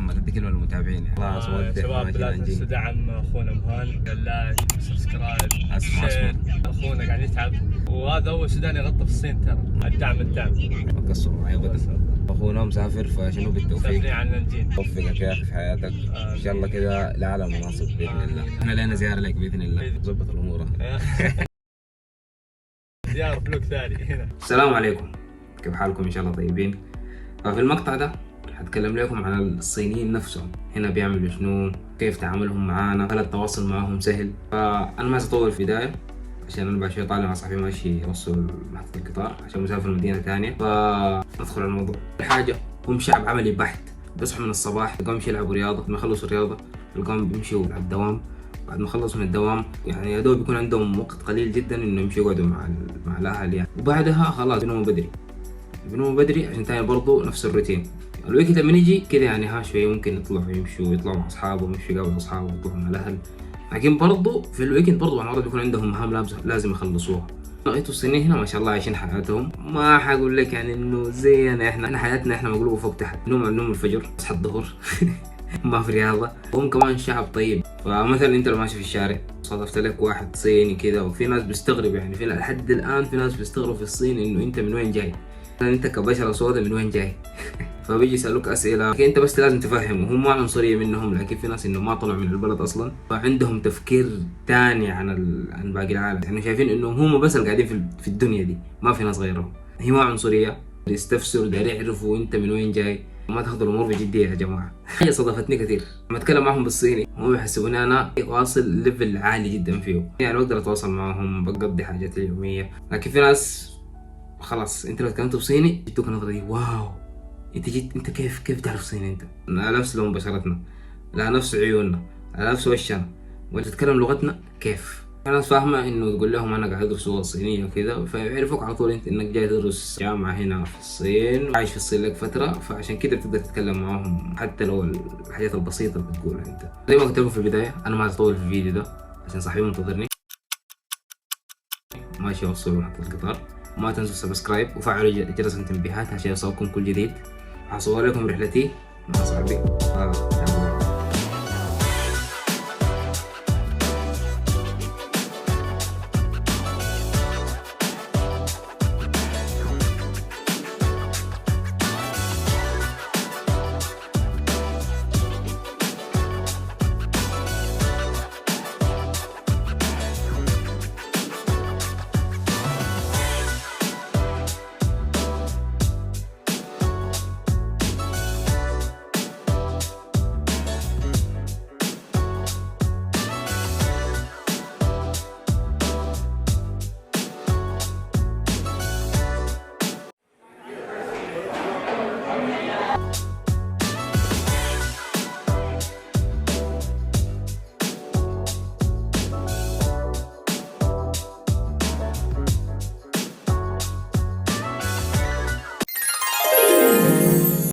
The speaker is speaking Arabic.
محمد ادي كلمه للمتابعين. خلاص ودي شباب لا تنسوا دعم اخونا مهان، لايك سبسكرايب شير. اخونا قاعد يتعب وهذا اول سوداني يغطي في الصين ترى. الدعم ما قصروا معي ابدا. اخونا مسافر فشنو بالتوفيق. مسافرين على نانجين. وفقك يا اخي في حياتك ان شاء الله كذا لاعلى مناصب باذن الله. احنا لنا زياره لك باذن الله. ظبط الامور. زياره فلوك ثاني هنا. السلام عليكم، كيف حالكم؟ ان شاء الله طيبين. ففي المقطع ده هتكلم لكم عن الصينيين نفسهم، هنا بيعملوا شنو، كيف تعاملهم معانا، هل التواصل معهم سهل. فانا ما اطول في البدايه عشان انا بعد شوي طالع مع صاحبي ماشي يوصل محطة القطار عشان مسافر مدينة ثانية. فندخل على الموضوع. الحاجة هم شعب عملي بحت، بيصحوا من الصباح تلقاهم يلعبوا رياضة، لما يخلصوا الرياضة تلقاهم بيمشوا على الدوام، بعد ما خلصوا من الدوام يعني يا دوب يكون عندهم وقت قليل جدا انه يمشوا يقعدوا مع الاهل يعني، وبعدها خلاص بيناموا بدري عشان تاني برضو نفس الروتين. الويكند لما يجي كده يعني ها شوية ممكن يطلعوا مع اصحابهم، يمشوا يقابلوا اصحابهم، يطلعوا مع الاهل. لكن برضو في الويكند برضو مرات بيكون عندهم مهام لازم يخلصوها. لقيتوا الصينيين هنا ما شاء الله عايشين حياتهم، ما حقول لك يعني انه زينا احنا حياتنا احنا مقلوبه فوق تحت. نوم الفجر، تصحى الظهر ما في رياضه. هم كمان شعب طيب. فمثلا انت لو ماشي في الشارع صادفت لك واحد صيني كده، وفي ناس بيستغرب يعني في لحد الان في ناس بيستغربوا في الصين انه انت من وين جاي، انت كبشره سوداء من وين جاي. فبيجي يسألوك أسئلة لكن أنت بس لازم تفهمه. هم ما عنصرية منهم، لكن في ناس إنه ما طلعوا من البلد أصلا فعندهم تفكير تاني عن باقي العالم. يعني شايفين إنه هم بس اللي قاعدين في الدنيا دي، ما في ناس غيرهم. هي ما عنصرية، يستفسروا داير يعرفوا أنت من وين جاي. ما تاخذوا الأمور بجدية يا جماعة. هي صادفتني كثير لما أتكلم معهم بالصيني، هم بيحسبوني أنا واصل ليفل عالي جدا فيه، يعني بقدر أتواصل معهم، بقضي حاجاتي اليومية. لكن في ناس خلاص أنت لو تكلمت بصيني يدوك النظرة دي، واو انت جيت، انت كيف تعرف صيني؟ انت على نفس لون بشرتنا، على نفس عيوننا، على نفس وشنا، وتتكلم لغتنا كيف؟ الناس فاهمة انه تقول لهم انا قاعد ادرس لغة صينية وكذا، فيعرفوك على طول انك جاي تدرس جامعة هنا في الصين، عايش في الصين لك فترة، فعشان كده بتقدر تتكلم معاهم حتى لو الحاجات البسيطة اللي بتقولها انت. زي ما قلت لكم في البداية انا ما هطول في الفيديو ده عشان صاحبي منتظرني ماشي اوصل محطة القطار. ما تنسوا سبسكرايب وفعلوا جرس التنبيهات عشان يوصلكم كل جديد. هصور لكم رحلتي مع صاحبي.